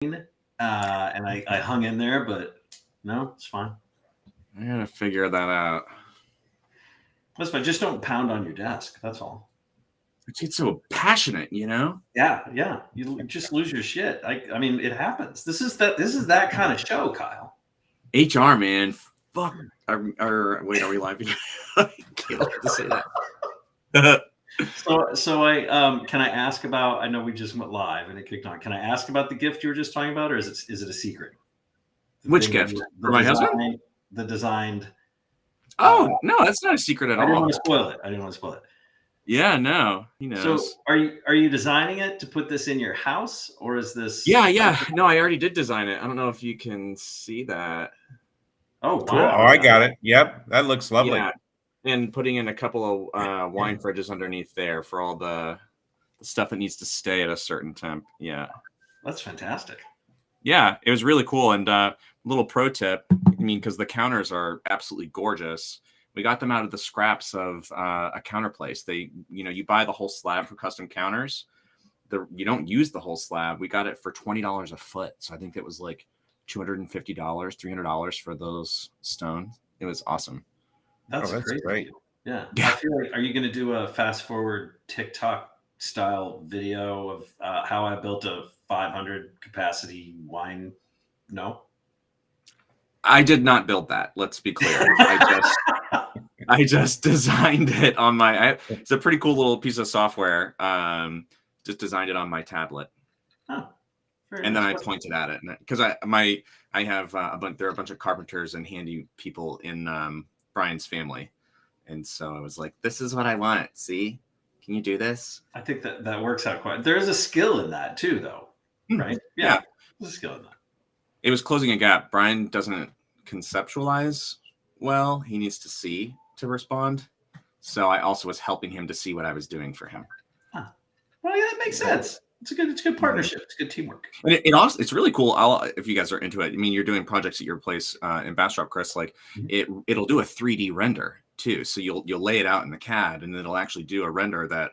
and I hung in there, but no, it's fine. I gotta figure that out. That's fine. Just don't pound on your desk. That's all. It's so passionate, you know? Yeah. You just lose your shit. I mean, it happens. This is that kind of show, Kyle. HR, man. Fuck. Wait, are we live? I can't wait to say that. So I can I ask about? I know we just went live and it kicked on. Can I ask about the gift you were just talking about, or is it a secret? Which gift? For my husband? The designed. Oh no, that's not a secret at all. I didn't want to spoil it. Yeah, no, he knows. So are you designing it to put this in your house, or is this? Yeah. No, I already did design it. I don't know if you can see that. Oh wow! Cool. Oh, I got it. Yep, that looks lovely. Yeah. And putting in a couple of wine fridges underneath there for all the stuff that needs to stay at a certain temp. Yeah. That's fantastic. Yeah, it was really cool. And little pro tip, I mean, because the counters are absolutely gorgeous. We got them out of the scraps of a counter place. You buy the whole slab for custom counters. You don't use the whole slab. We got it for $20 a foot. So I think it was like $250, $300 for those stones. It was awesome. That's great. Yeah. I feel like, are you going to do a fast forward TikTok style video of how I built a 500 capacity wine? No, I did not build that. Let's be clear. I just designed it on it's a pretty cool little piece of software. Just designed it on my tablet. Oh, and then I pointed at it because I have there are a bunch of carpenters and handy people in Brian's family, and so I was like, "This is what I want. See, can you do this?" I think that works out quite. There is a skill in that too, though, right? Yeah, there's a skill in that. It was closing a gap. Brian doesn't conceptualize well. He needs to see to respond. So I also was helping him to see what I was doing for him. Huh. Well, yeah, that makes sense. It's a good partnership. It's good teamwork. And it's really cool. If you guys are into it, I mean, you're doing projects at your place in Bastrop, Chris. Like it'll do a 3D render too. So you'll lay it out in the CAD, and then it'll actually do a render that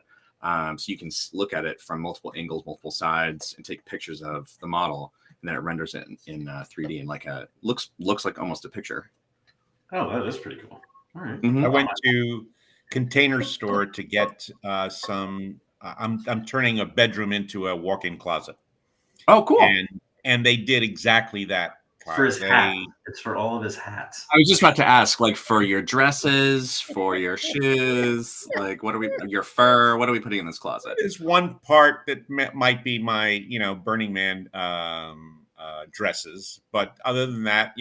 so you can look at it from multiple angles, multiple sides, and take pictures of the model, and then it renders it in 3D and like looks like almost a picture. Oh, that is pretty cool. All right. Mm-hmm. I went to Container Store to get some. I'm turning a bedroom into a walk-in closet. Oh, cool! And they did exactly that. For his hat. It's for all of his hats. I was just about to ask, like, for your dresses, for your shoes, like, your fur? What are we putting in this closet? There's one part that might be my, Burning Man dresses, but other than that,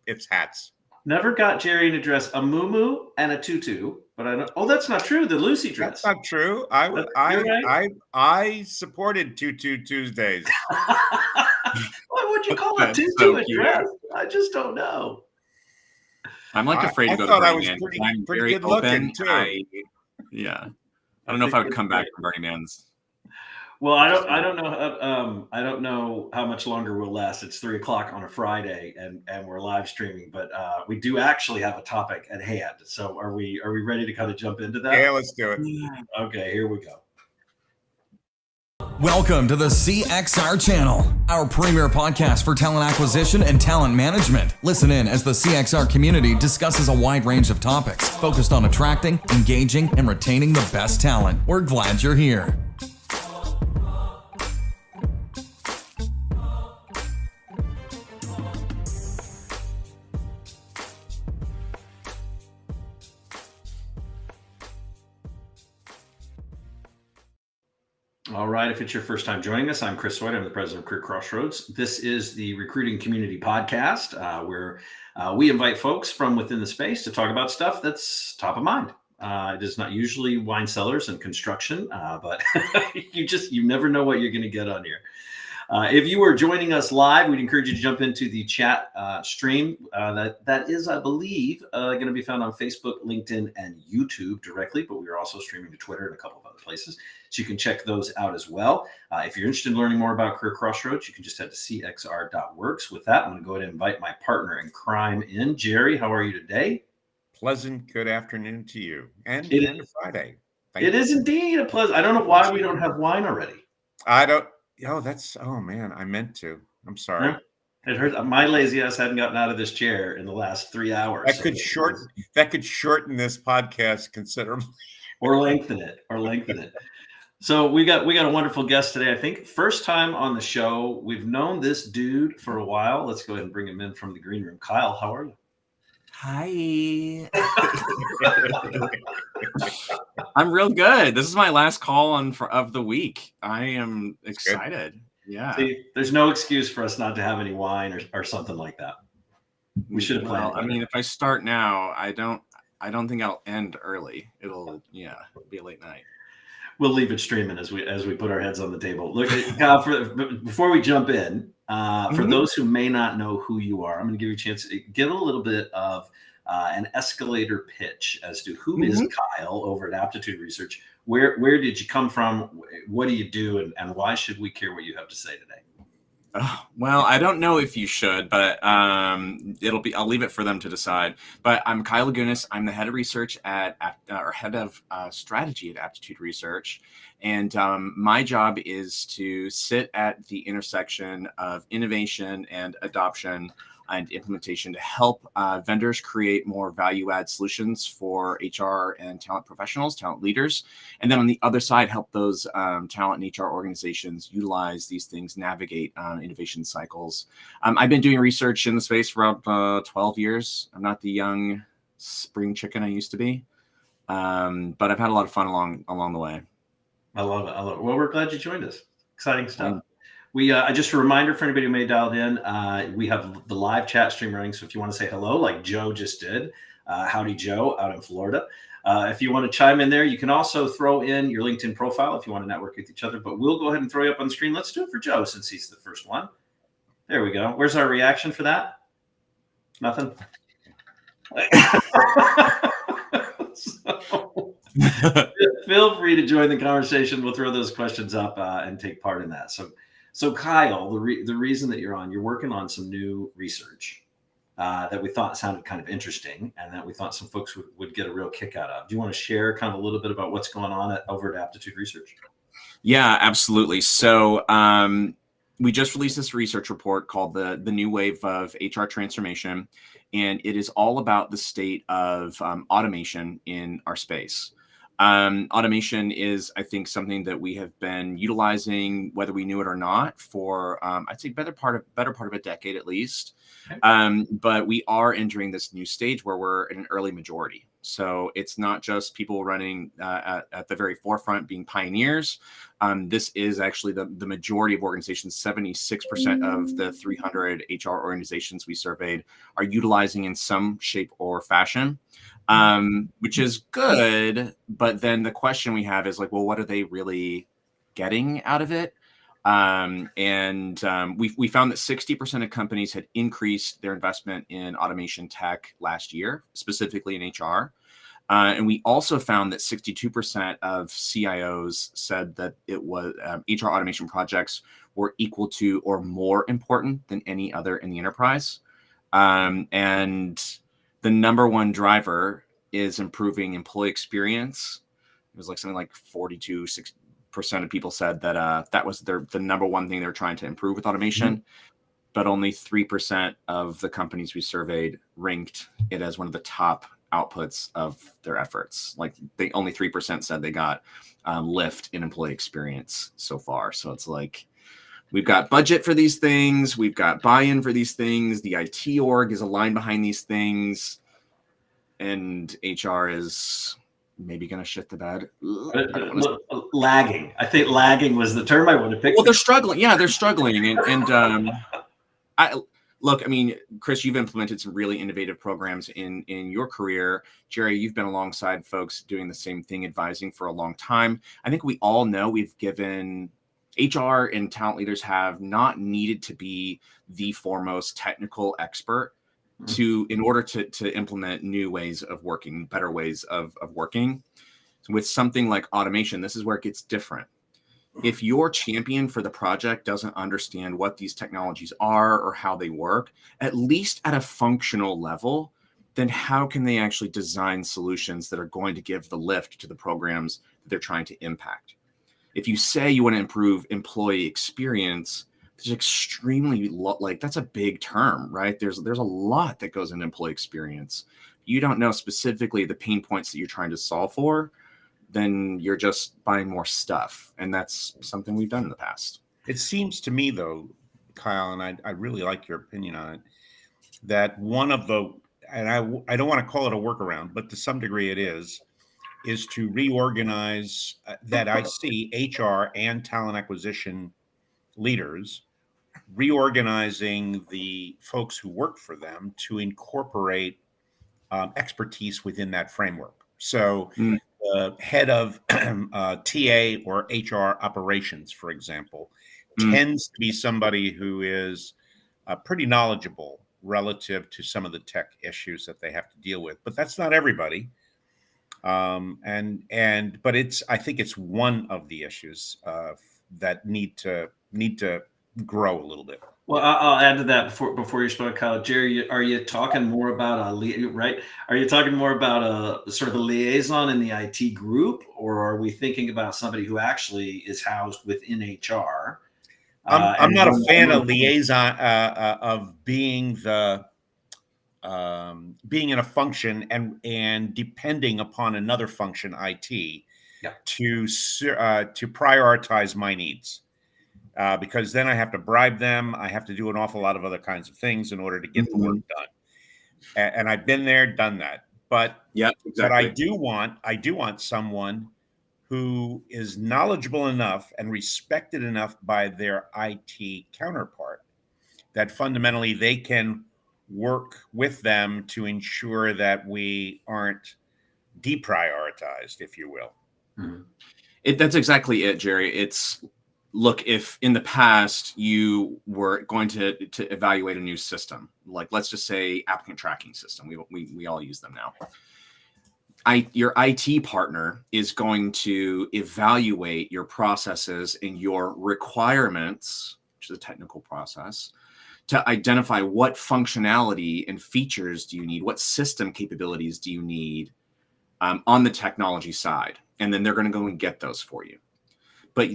it's hats. Never got Jerry to dress a muumuu and a tutu, but I don't. Oh, that's not true. The Lucy dress. That's not true. I supported Tutu Tuesdays. Why would you call a tutu a dress? I just don't know. I'm like afraid to go to Burning Man. I'm pretty good looking too. I don't know if I would come back from Burning Man's. Well, I don't know. I don't know how much longer we'll last. It's 3:00 on a Friday, and we're live streaming. But we do actually have a topic at hand. So are we ready to kind of jump into that? Yeah, let's do it. Okay, here we go. Welcome to the CXR channel, our premier podcast for talent acquisition and talent management. Listen in as the CXR community discusses a wide range of topics focused on attracting, engaging, and retaining the best talent. We're glad you're here. All right. If it's your first time joining us, I'm Chris Hoyt. I'm the president of Career Crossroads. This is the Recruiting Community Podcast, where we invite folks from within the space to talk about stuff that's top of mind. It is not usually wine cellars and construction, but you never know what you're going to get on here. If you are joining us live, we'd encourage you to jump into the chat stream. That is, I believe, going to be found on Facebook, LinkedIn, and YouTube directly, but we are also streaming to Twitter and a couple of other places. So you can check those out as well. If you're interested in learning more about Career Crossroads, you can just head to cxr.works. With that, I'm going to go ahead and invite my partner in crime in. Jerry, how are you today? Pleasant good afternoon to you. And Friday. It is indeed a pleasant. I don't know why we don't have wine already. I don't. Oh, oh man, I meant to. I'm sorry. Yeah. It hurts. My lazy ass hadn't gotten out of this chair in the last 3 hours. That could shorten this podcast considerably. Or lengthen it. So we got a wonderful guest today. I think first time on the show. We've known this dude for a while. Let's go ahead and bring him in from the green room. Kyle, how are you? Hi. I'm real good. This is my last call of the week. I am excited. Yeah. See, there's no excuse for us not to have any wine or something like that. We should have planned. I mean, if I start now, I don't think I'll end early. It'll be a late night. We'll leave it streaming as we put our heads on the table. Look, Kyle, before we jump in, for those who may not know who you are, I'm going to give you a chance to give a little bit of an escalator pitch as to who is Kyle over at Aptitude Research. Where did you come from? What do you do, and why should we care what you have to say today? Well, I don't know if you should, but I'll leave it for them to decide. But I'm Kyle Lagunas. I'm the head of research or head of strategy at Aptitude Research. And my job is to sit at the intersection of innovation and adoption and implementation to help vendors create more value-add solutions for HR and talent professionals, talent leaders. And then on the other side, help those talent and HR organizations utilize these things, navigate innovation cycles. I've been doing research in the space for about 12 years. I'm not the young spring chicken I used to be, but I've had a lot of fun along the way. I love it. Well, we're glad you joined us. Exciting stuff. Just a reminder for anybody who may have dialed in, we have the live chat stream running. So if you want to say hello, like Joe just did, howdy Joe out in Florida. If you want to chime in there, you can also throw in your LinkedIn profile if you want to network with each other. But we'll go ahead and throw you up on the screen. Let's do it for Joe since he's the first one. There we go. Where's our reaction for that? Nothing. Feel free to join the conversation. We'll throw those questions up and take part in that. So Kyle, the reason that you're working on some new research that we thought sounded kind of interesting and that we thought some folks would get a real kick out of. Do you want to share kind of a little bit about what's going on over at Aptitude Research? Yeah, absolutely. So we just released this research report called the New Wave of HR Transformation, and it is all about the state of automation in our space. Automation is, I think, something that we have been utilizing, whether we knew it or not, for I'd say better part of a decade at least. Okay. But we are entering this new stage where we're in an early majority. So it's not just people running at the very forefront being pioneers. This is actually the majority of organizations. 76% of the 300 HR organizations we surveyed are utilizing in some shape or fashion. Which is good, but then the question we have is like, well, what are they really getting out of it? We found that 60% of companies had increased their investment in automation tech last year, specifically in HR. And we also found that 62% of CIOs said that it was HR automation projects were equal to or more important than any other in the enterprise. And the number one driver is improving employee experience. It was like something like 42% of people said that that was the number one thing they're trying to improve with automation. But only 3% of the companies we surveyed ranked it as one of the top outputs of their efforts. Like only 3% said they got lift in employee experience so far. So it's like, we've got budget for these things. We've got buy-in for these things. The IT org is aligned behind these things. And HR is maybe going to shit the bed. Lagging. I think lagging was the term I would have picked. Well, they're struggling. Yeah, they're struggling. I mean, Chris, you've implemented some really innovative programs in your career. Jerry, you've been alongside folks doing the same thing, advising for a long time. I think we all know we've given HR and talent leaders have not needed to be the foremost technical expert in order to implement new ways of working, better ways of working. So with something like automation, this is where it gets different. If your champion for the project doesn't understand what these technologies are or how they work, at least at a functional level, then how can they actually design solutions that are going to give the lift to the programs that they're trying to impact? if you say you want to improve employee experience, there's extremely that's a big term, right? There's a lot that goes into employee experience. You don't know specifically the pain points that you're trying to solve for, then you're just buying more stuff. And that's something we've done in the past. It seems to me, though, Kyle, and I really like your opinion on it, that one of the, and I don't want to call it a workaround, but to some degree it is to reorganize that I see HR and talent acquisition leaders reorganizing the folks who work for them to incorporate expertise within that framework. So the head of TA or HR operations, for example, tends to be somebody who is pretty knowledgeable relative to some of the tech issues that they have to deal with. But that's not everybody. But I think it's one of the issues that need to grow a little bit. Well, I'll add to that before you spoke, Kyle. Jerry, are you talking more about right? Are you talking more about a sort of a liaison in the IT group, or are we thinking about somebody who actually is housed within HR? I'm not a fan of liaison of being being in a function and depending upon another function, IT, to prioritize my needs. Because then I have to bribe them. I have to do an awful lot of other kinds of things in order to get the work done. And I've been there, done that. But exactly. But I do want someone who is knowledgeable enough and respected enough by their IT counterpart that fundamentally they can work with them to ensure that we aren't deprioritized, if you will. That's exactly it, Jerry. Look, if in the past you were going to evaluate a new system, like let's just say applicant tracking system, we all use them now. Your IT partner is going to evaluate your processes and your requirements, which is a technical process, to identify what functionality and features do you need, what system capabilities do you need on the technology side, and then they're going to go and get those for you. But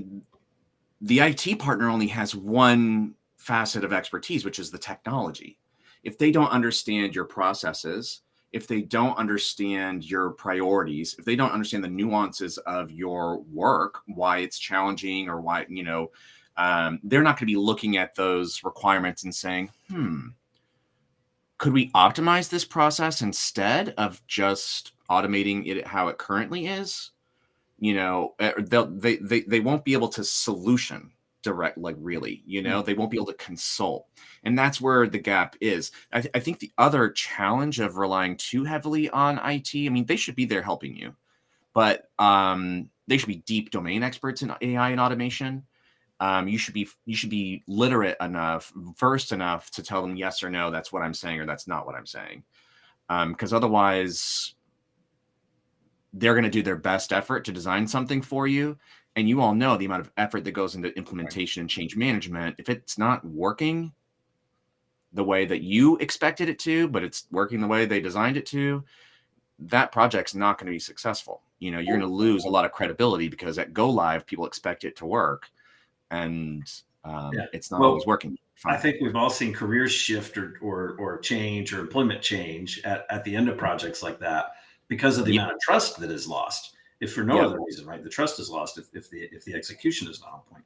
the IT partner only has one facet of expertise, which is the technology. If they don't understand your processes, if they don't understand your priorities, if they don't understand the nuances of your work, why it's challenging or why, they're not going to be looking at those requirements and saying, could we optimize this process instead of just automating it how it currently is? They won't be able to solution direct, really, they won't be able to consult. And that's where the gap is. I think the other challenge of relying too heavily on IT, they should be there helping you, but they should be deep domain experts in AI and automation. You should be literate enough, versed enough to tell them yes or no, that's what I'm saying, or that's not what I'm saying. Because otherwise they're going to do their best effort to design something for you. And you all know the amount of effort that goes into implementation and change management. If it's not working the way that you expected it to, but it's working the way they designed it to, that project's not going to be successful. You're going to lose a lot of credibility because at go live, people expect it to work. And it's not always working. I think we've all seen careers shift or change or employment change at the end of projects like that, because of the amount of trust that is lost. If for no other reason, right? The trust is lost if the execution is not on point.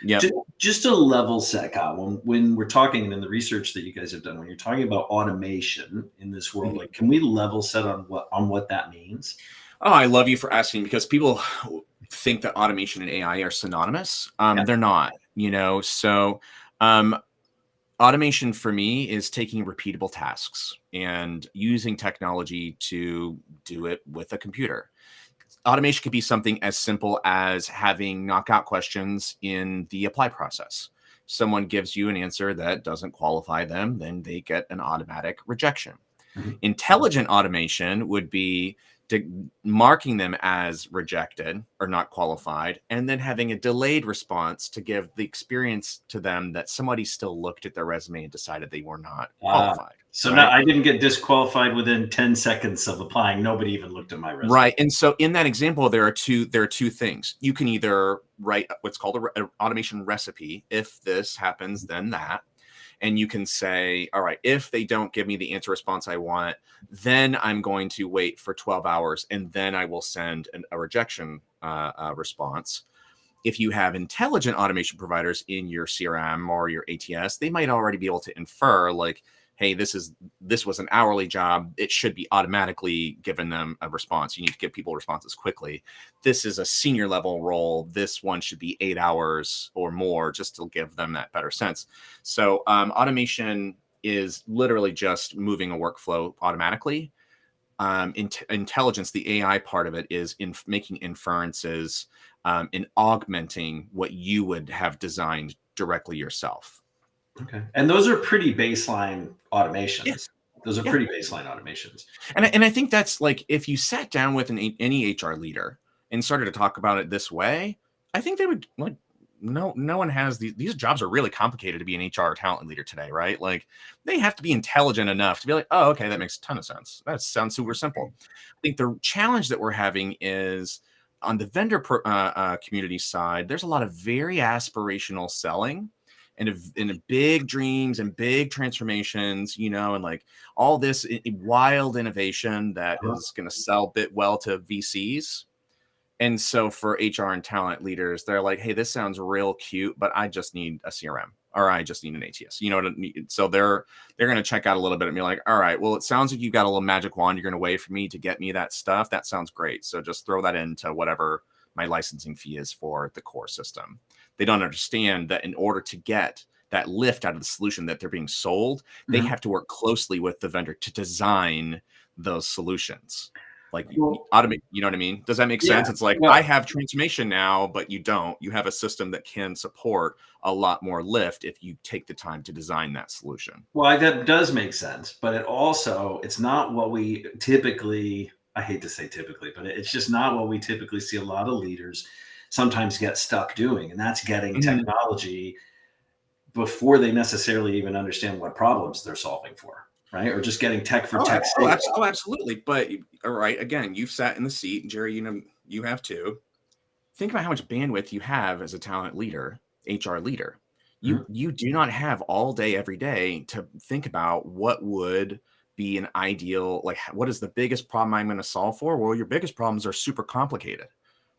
Yeah. Just a level set, Kyle, when we're talking in the research that you guys have done, when you're talking about automation in this world, like, can we level set on what that means? Oh, I love you for asking, because people think that automation and AI are synonymous. They're not, so automation for me is taking repeatable tasks and using technology to do it with a computer. Automation could be something as simple as having knockout questions in the apply process. Someone gives you an answer that doesn't qualify them, then they get an automatic rejection. Intelligent automation would be marking them as rejected or not qualified, and then having a delayed response to give the experience to them that somebody still looked at their resume and decided they were not qualified. So right? no, I didn't get disqualified within 10 seconds of applying. Nobody even looked at my resume. Right. And so in that example, there are two things. You can either write what's called an automation recipe. If this happens, then that. And you can say, all right, if they don't give me the answer response I want, then I'm going to wait for 12 hours and then I will send a rejection response. If you have intelligent automation providers in your CRM or your ATS, they might already be able to infer like, hey, this was an hourly job. It should be automatically given them a response. You need to give people responses quickly. This is a senior level role. This one should be 8 hours or more just to give them that better sense. So automation is literally just moving a workflow automatically. Intelligence, the AI part of it, is in making inferences and augmenting what you would have designed directly yourself. Okay. And those are pretty baseline automations. Yeah. Those are pretty baseline automations. And I think that's like, if you sat down with any HR leader and started to talk about it this way, I think they would like, no one has these jobs are really complicated to be an HR talent leader today, right? Like they have to be intelligent enough to be like, oh, okay, that makes a ton of sense. That sounds super simple. I think the challenge that we're having is on the vendor community side, there's a lot of very aspirational selling and big dreams and big transformations, and like all this wild innovation that is going to sell bit well to VCs. And so for HR and talent leaders, they're like, hey, this sounds real cute, but I just need a CRM or I just need an ATS. You know what I mean? So they're going to check out a little bit and be like, all right, well, it sounds like you've got a little magic wand you're going to wave for me to get me that stuff. That sounds great. So just throw that into whatever my licensing fee is for the core system. They don't understand that in order to get that lift out of the solution that they're being sold, they have to work closely with the vendor to design those solutions. Like automate, you know what I mean? Does that make sense? It's like, I have transformation now, but you don't. You have a system that can support a lot more lift if you take the time to design that solution. Well, that does make sense, but it's not what we typically, I hate to say typically, but it's just not what we typically see a lot of leaders sometimes get stuck doing. And that's getting technology before they necessarily even understand what problems they're solving for, right? Or just getting tech for tech's sake. Absolutely. But all right, again, you've sat in the seat, Jerry, you have too. Think about how much bandwidth you have as a talent leader, HR leader. You do not have all day, every day to think about what would be an ideal, like what is the biggest problem I'm going to solve for? Well, your biggest problems are super complicated.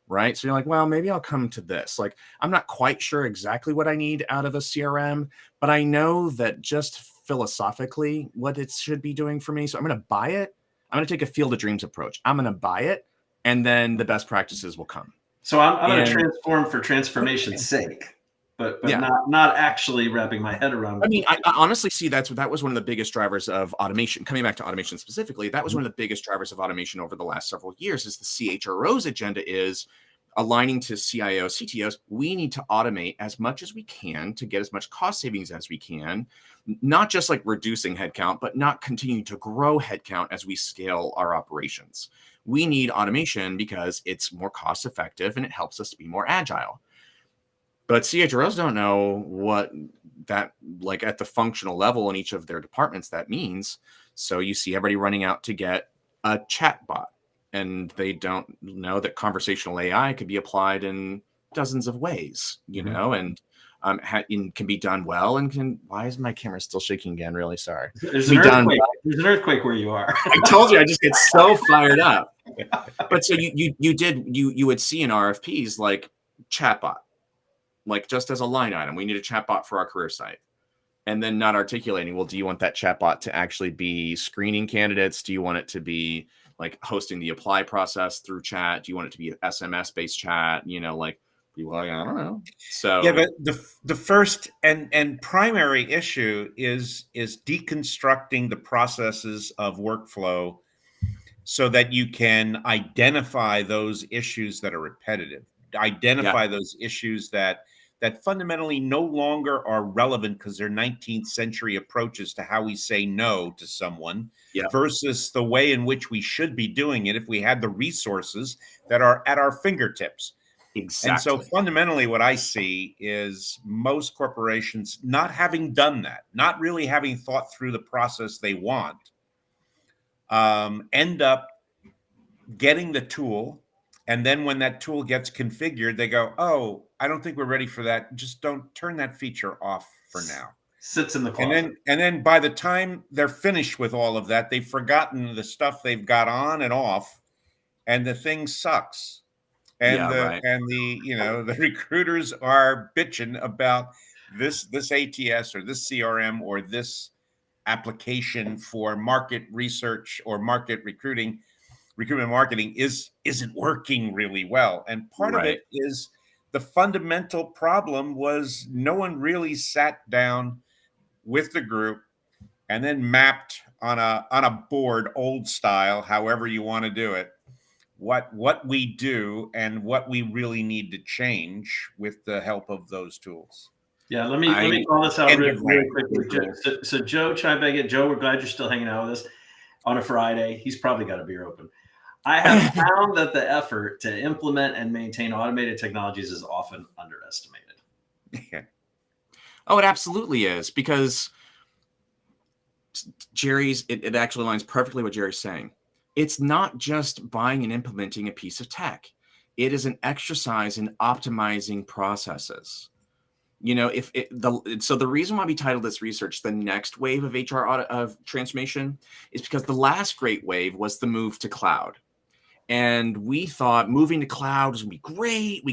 Right. So you're like, well, maybe I'll come to this. Like, I'm not quite sure exactly what I need out of a CRM, but I know that just philosophically what it should be doing for me. So I'm going to buy it. I'm going to take a field of dreams approach. I'm going to buy it. And then the best practices will come. So I'm going to transform for transformation's sake, but not actually wrapping my head around. I mean, I honestly see that was one of the biggest drivers of automation. Coming back to automation specifically, that was one of the biggest drivers of automation over the last several years. Is the CHRO's agenda is aligning to CIO, CTOs. We need to automate as much as we can to get as much cost savings as we can, not just like reducing headcount, but not continuing to grow headcount as we scale our operations. We need automation because it's more cost effective and it helps us to be more agile. But CHROs don't know what that, like at the functional level in each of their departments, that means. So you see everybody running out to get a chat bot, and they don't know that conversational AI could be applied in dozens of ways, and can be done well. And why is my camera still shaking again? Really sorry. There's an earthquake. There's an earthquake where you are. I told you, I just get so fired up. But so you would see in RFPs like chatbot, like just as a line item, we need a chatbot for our career site. And then not articulating, well, do you want that chatbot to actually be screening candidates? Do you want it to be like hosting the apply process through chat? Do you want it to be an SMS-based chat? Like people are like, I don't know. So but the first and primary issue is deconstructing the processes of workflow so that you can identify those issues that are repetitive, identify those issues that that fundamentally no longer are relevant because they're 19th century approaches to how we say no to someone Yeah. versus the way in which we should be doing it if we had the resources that are at our fingertips. And so Exactly. fundamentally, what I see is most corporations not having done that, not really having thought through the process they want, end up getting the tool. And then when that tool gets configured, they go, oh, I don't think we're ready for that. Just don't turn that feature off for now. Sits in the And closet. then by the time they're finished with all of that, they've forgotten the stuff they've got on and off, and the thing sucks. And Yeah, right. the recruiters are bitching about this ATS or this CRM or this application for market research or market recruitment marketing isn't working really well. And part of Right. it is the fundamental problem was no one really sat down with the group and then mapped on a board, old style, however you want to do it, what we do and what we really need to change with the help of those tools. Yeah, let me call this out End really, of really rant. quickly. So Joe, chime back in. Joe, we're glad you're still hanging out with us on a Friday. He's probably got a beer open. I have found that the effort to implement and maintain automated technologies is often underestimated. Yeah. Oh, it absolutely is, because it actually aligns perfectly what Jerry's saying. It's not just buying and implementing a piece of tech. It is an exercise in optimizing processes. So the reason why we titled this research "The Next Wave of HR Transformation" is because the last great wave was the move to cloud. And we thought moving to cloud was gonna be great. We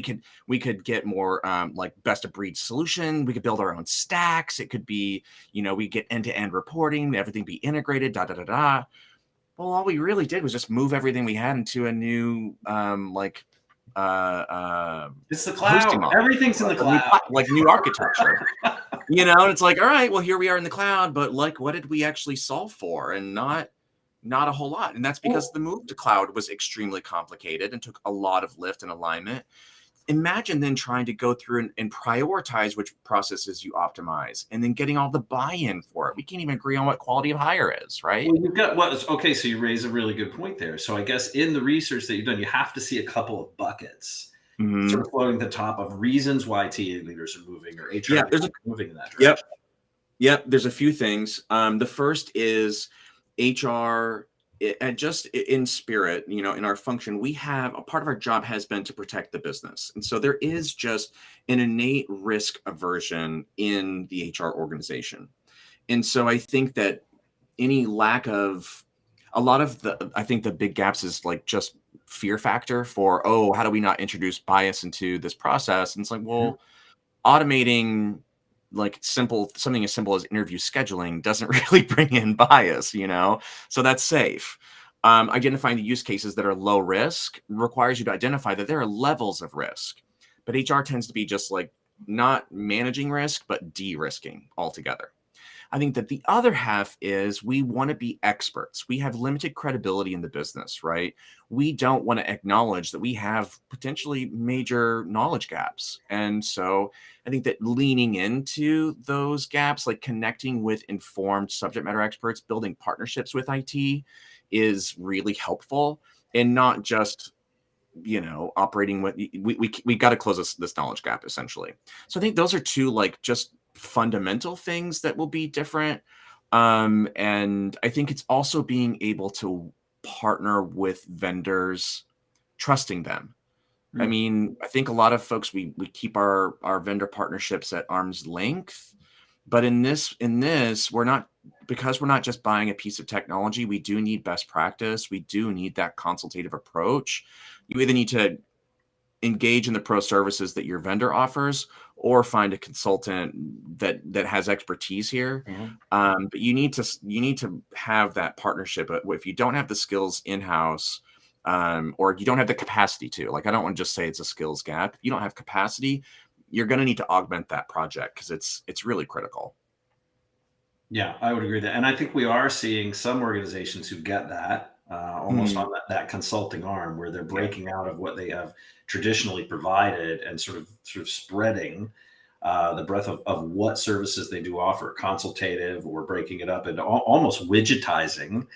could get more like best of breed solution. We could build our own stacks. It could be, we get end-to-end reporting, everything be integrated, da da da da. Well, all we really did was just move everything we had into a new It's the hosting cloud. model. Everything's in the a new cloud. new architecture. And it's like, all right, well, here we are in the cloud, but like, what did we actually solve for? And not a whole lot. And that's because the move to cloud was extremely complicated and took a lot of lift and alignment. Imagine then trying to go through and prioritize which processes you optimize, and then getting all the buy-in for it. We can't even agree on what quality of hire is, right? Well, you've got okay, so you raise a really good point there. So I guess in the research that you've done, you have to see a couple of buckets sort of floating at the top of reasons why TA leaders are moving or HR leaders are moving in that direction. Yep. There's a few things. The first is HR, and just in spirit, in our function, we have a part of our job has been to protect the business. And so there is just an innate risk aversion in the HR organization. And so I think that any lack of I think the big gaps is like just fear factor for, how do we not introduce bias into this process? And it's like, well, automating like something as simple as interview scheduling doesn't really bring in bias, so that's safe. Identifying the use cases that are low risk requires you to identify that there are levels of risk, but HR tends to be just like not managing risk, but de-risking altogether. I think that the other half is we want to be experts. We have limited credibility in the business, right? We don't want to acknowledge that we have potentially major knowledge gaps. And so I think that leaning into those gaps, like connecting with informed subject matter experts, building partnerships with IT is really helpful, and not just, operating with, we got to close this knowledge gap essentially. So I think those are two like just fundamental things that will be different. And I think it's also being able to partner with vendors, trusting them. I mean, I think a lot of folks, we keep our vendor partnerships at arm's length, but in this, we're not just buying a piece of technology. We do need best practice. We do need that consultative approach. You either need to engage in the pro services that your vendor offers, or find a consultant that has expertise here. But you need to have that partnership. But if you don't have the skills in-house, or you don't have the capacity to, like, I don't want to just say it's a skills gap. If you don't have capacity, you're going to need to augment that project, because it's really critical. Yeah, I would agree with that. And I think we are seeing some organizations who get that almost on that consulting arm, where they're breaking out of what they have traditionally provided and sort of spreading the breadth of what services they do offer, consultative, or breaking it up and almost widgetizing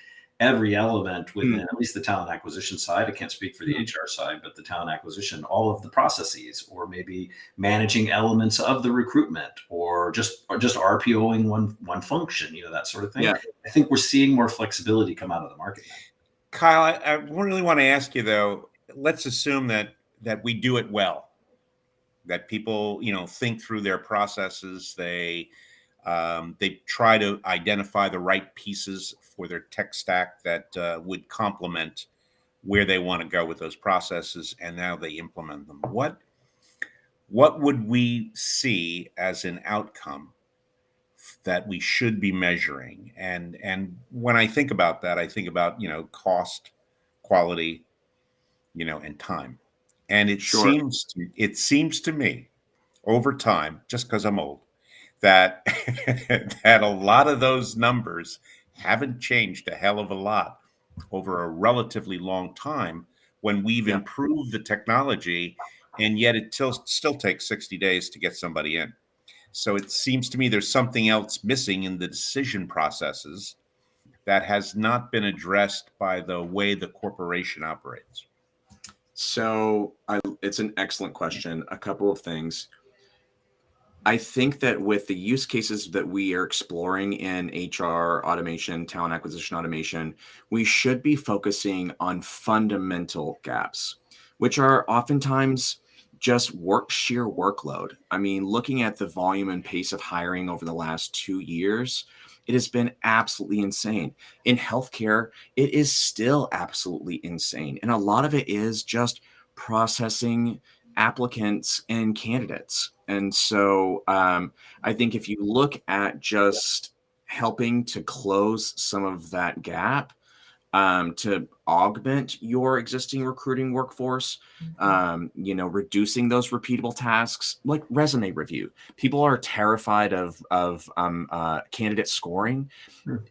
every element within at least the talent acquisition side. I can't speak for the HR side, but the talent acquisition, all of the processes, or maybe managing elements of the recruitment, or just RPOing one function, that sort of thing. Yeah. I think we're seeing more flexibility come out of the market now. Kyle, I really want to ask you though, let's assume that we do it well, that people, think through their processes. They try to identify the right pieces for their tech stack that would complement where they want to go with those processes, and now they implement them. What would we see as an outcome that we should be measuring? And when I think about that, I think about, cost, quality, and time. And it seems to me over time, just because I'm old, that that a lot of those numbers haven't changed a hell of a lot over a relatively long time, when we've improved the technology, and yet it still takes 60 days to get somebody in. So it seems to me there's something else missing in the decision processes that has not been addressed by the way the corporation operates. So it's an excellent question. A couple of things. I think that with the use cases that we are exploring in HR automation, talent acquisition automation, we should be focusing on fundamental gaps, which are oftentimes just sheer workload. I mean, looking at the volume and pace of hiring over the last 2 years, it has been absolutely insane. In healthcare, it is still absolutely insane. And a lot of it is just processing applicants and candidates. And so I think if you look at just helping to close some of that gap, to augment your existing recruiting workforce, reducing those repeatable tasks like resume review. People are terrified of candidate scoring.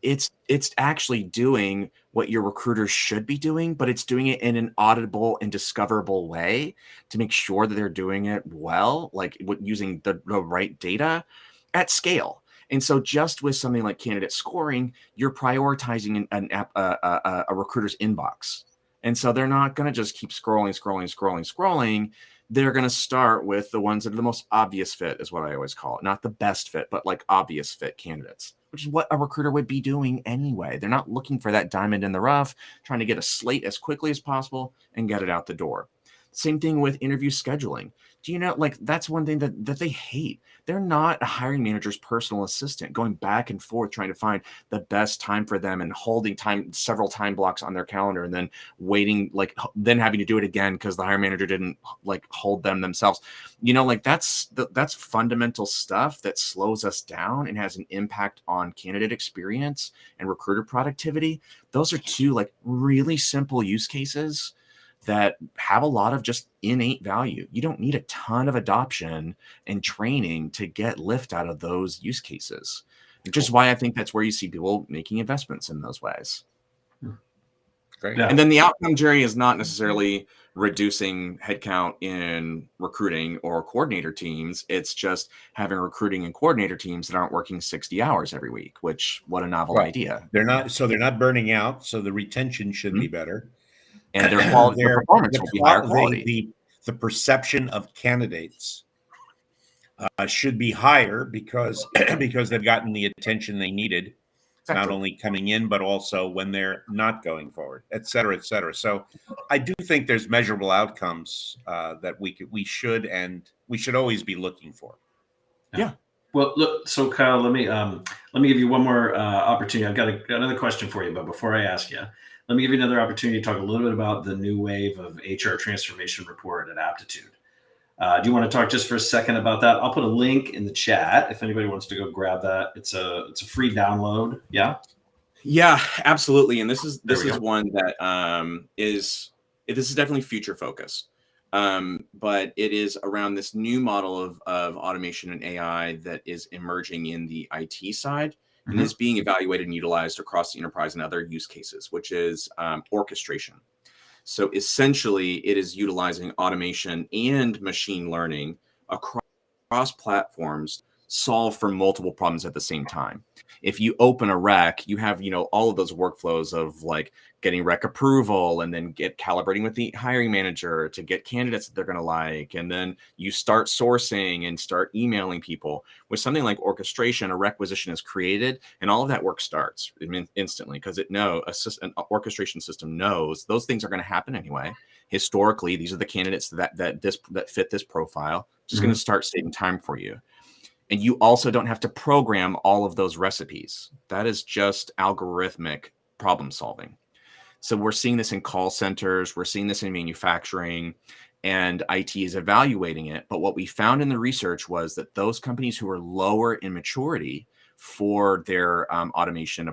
It's actually doing what your recruiters should be doing, but it's doing it in an auditable and discoverable way to make sure that they're doing it well, like using the right data at scale. And so just with something like candidate scoring, you're prioritizing a recruiter's inbox. And so they're not going to just keep scrolling. They're going to start with the ones that are the most obvious fit, is what I always call it. Not the best fit, but like obvious fit candidates, which is what a recruiter would be doing anyway. They're not looking for that diamond in the rough, trying to get a slate as quickly as possible and get it out the door. Same thing with interview scheduling. Do you know, that's one thing that they hate. They're not a hiring manager's personal assistant, going back and forth trying to find the best time for them and holding several time blocks on their calendar, and then waiting, then having to do it again because the hiring manager didn't hold them themselves. That's fundamental stuff that slows us down and has an impact on candidate experience and recruiter productivity. Those are two really simple use cases that have a lot of just innate value. You don't need a ton of adoption and training to get lift out of those use cases, which is why I think that's where you see people making investments in those ways. Great. Yeah. And then the outcome, Jerry, is not necessarily reducing headcount in recruiting or coordinator teams. It's just having recruiting and coordinator teams that aren't working 60 hours every week, what a novel idea. They're not burning out. So the retention should be better. And their quality, their performance will be higher quality. The perception of candidates should be higher because they've gotten the attention they needed, not only coming in, but also when they're not going forward, et cetera, et cetera. So I do think there's measurable outcomes that we should always be looking for. Yeah. Well, look, so Kyle, let me give you one more opportunity. I've got another question for you, but before I ask you, let me give you another opportunity to talk a little bit about the new wave of HR transformation report at Aptitude. Do you want to talk just for a second about that? I'll put a link in the chat if anybody wants to go grab that. It's a free download. Yeah. Yeah, absolutely. And this is one that this is definitely future focused. But it is around this new model of automation and AI that is emerging in the IT side and is being evaluated and utilized across the enterprise and other use cases, which is orchestration. So essentially, it is utilizing automation and machine learning across cross platforms solve for multiple problems at the same time. If you open a rec, you have, all of those workflows of like getting rec approval and then get calibrating with the hiring manager to get candidates that they're going to like. And then you start sourcing and start emailing people. With something like orchestration, a requisition is created and all of that work starts instantly because an orchestration system knows those things are going to happen anyway. Historically, these are the candidates that fit this profile. Just going to start saving time for you. And you also don't have to program all of those recipes. That is just algorithmic problem solving. So we're seeing this in call centers. We're seeing this in manufacturing, and IT is evaluating it. But what we found in the research was that those companies who are lower in maturity for their automation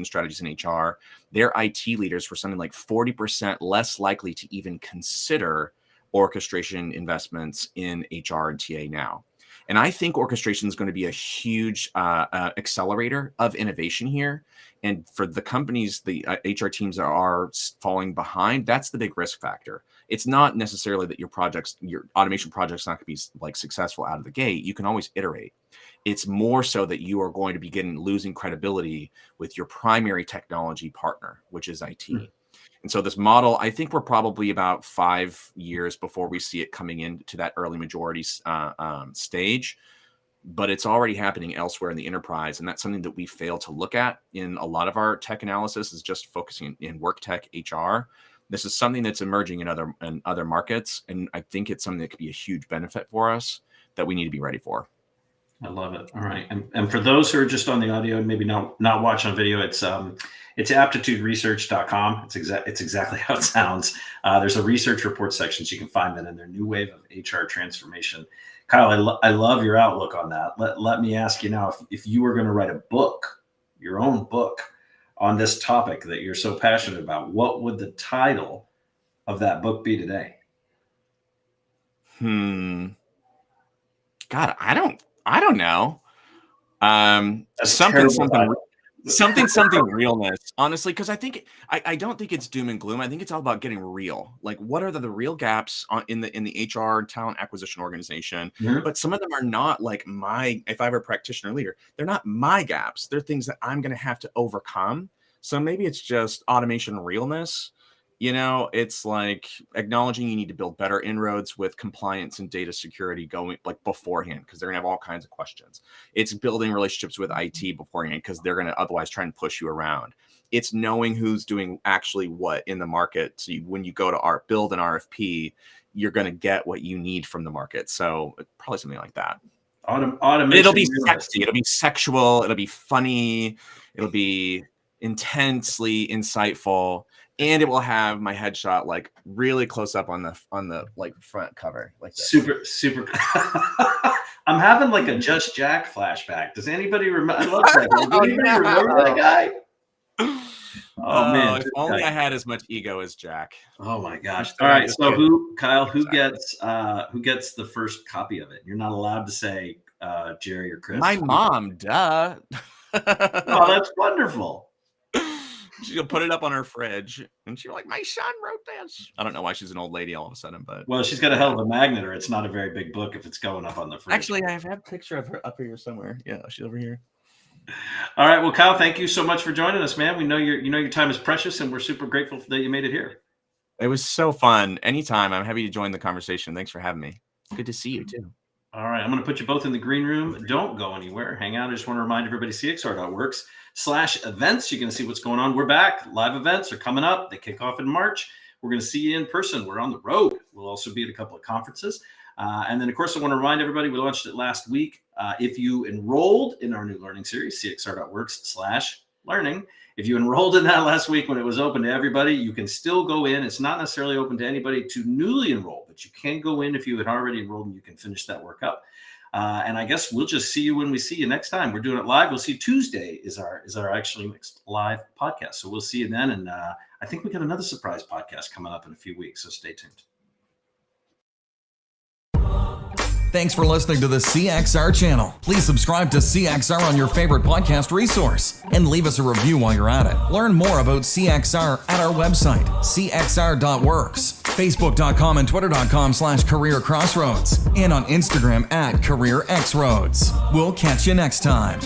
strategies in HR, their IT leaders were something like 40% less likely to even consider orchestration investments in HR and TA now. And I think orchestration is going to be a huge accelerator of innovation here. And for the companies, the HR teams that are falling behind, that's the big risk factor. It's not necessarily that your automation project's not going to be like successful out of the gate. You can always iterate. It's more so that you are going to be losing credibility with your primary technology partner, which is IT. And so this model, I think we're probably about 5 years before we see it coming into that early majority stage, but it's already happening elsewhere in the enterprise. And that's something that we fail to look at in a lot of our tech analysis, is just focusing in work tech HR. This is something that's emerging in other markets. And I think it's something that could be a huge benefit for us that we need to be ready for. I love it. All right. And for those who are just on the audio and maybe not watching on video, it's aptituderesearch.com. It's exactly how it sounds. There's a research report section, so you can find that in their new wave of HR transformation. Kyle, I love your outlook on that. Let me ask you now, if you were going to write a book, your own book on this topic that you're so passionate about, what would the title of that book be today? God, I don't know. Something realness, honestly, because I don't think it's doom and gloom. I think it's all about getting real. Like, what are the real gaps in the HR talent acquisition organization? Mm-hmm. But some of them are not like if I were a practitioner leader, they're not my gaps. They're things that I'm going to have to overcome. So maybe it's just automation realness. It's like acknowledging you need to build better inroads with compliance and data security going like beforehand, because they're gonna have all kinds of questions. It's building relationships with IT beforehand, because they're gonna otherwise try and push you around. It's knowing who's doing actually what in the market. So when you go to build an RFP, you're gonna get what you need from the market. So probably something like that. Automation. It'll be sexy. It'll be sexual. It'll be funny. It'll be intensely insightful. And it will have my headshot like really close up on the like front cover, like this. Super. I'm having like a Just Jack flashback. Does anybody remember? I love that guy. Does anybody remember that guy? Oh man! If only I had as much ego as Jack. Oh my gosh! All right. So who gets the first copy of it? You're not allowed to say Jerry or Chris. My mom, duh. Oh, that's wonderful. She's gonna put it up on her fridge, and she's like, "My son wrote this." I don't know why she's an old lady all of a sudden, but well, she's got a hell of a magnet, or it's not a very big book if it's going up on the fridge. Actually, I have a picture of her up here somewhere. Yeah, she's over here. All right, well, Kyle, thank you so much for joining us, man. We know your time is precious, and we're super grateful that you made it here. It was so fun. Anytime, I'm happy to join the conversation. Thanks for having me. Good to see you too. All right, I'm going to put you both in the green room. Don't go anywhere. Hang out. I just want to remind everybody, cxr.works/events. You're going to see what's going on. We're back. Live events are coming up. They kick off in March. We're going to see you in person. We're on the road. We'll also be at a couple of conferences. And then, of course, I want to remind everybody, we launched it last week. If you enrolled in our new learning series, cxr.works/learning, if you enrolled in that last week when it was open to everybody, you can still go in. It's not necessarily open to anybody to newly enroll, but you can go in if you had already enrolled, and you can finish that work up. And I guess we'll just see you when we see you next time. We're doing it live. We'll see you Tuesday is our actually next live podcast. So we'll see you then. And I think we got another surprise podcast coming up in a few weeks. So stay tuned. Thanks for listening to the CXR channel. Please subscribe to CXR on your favorite podcast resource and leave us a review while you're at it. Learn more about CXR at our website, cxr.works, facebook.com and twitter.com/careercrossroads, and on Instagram at CareerXroads. We'll catch you next time.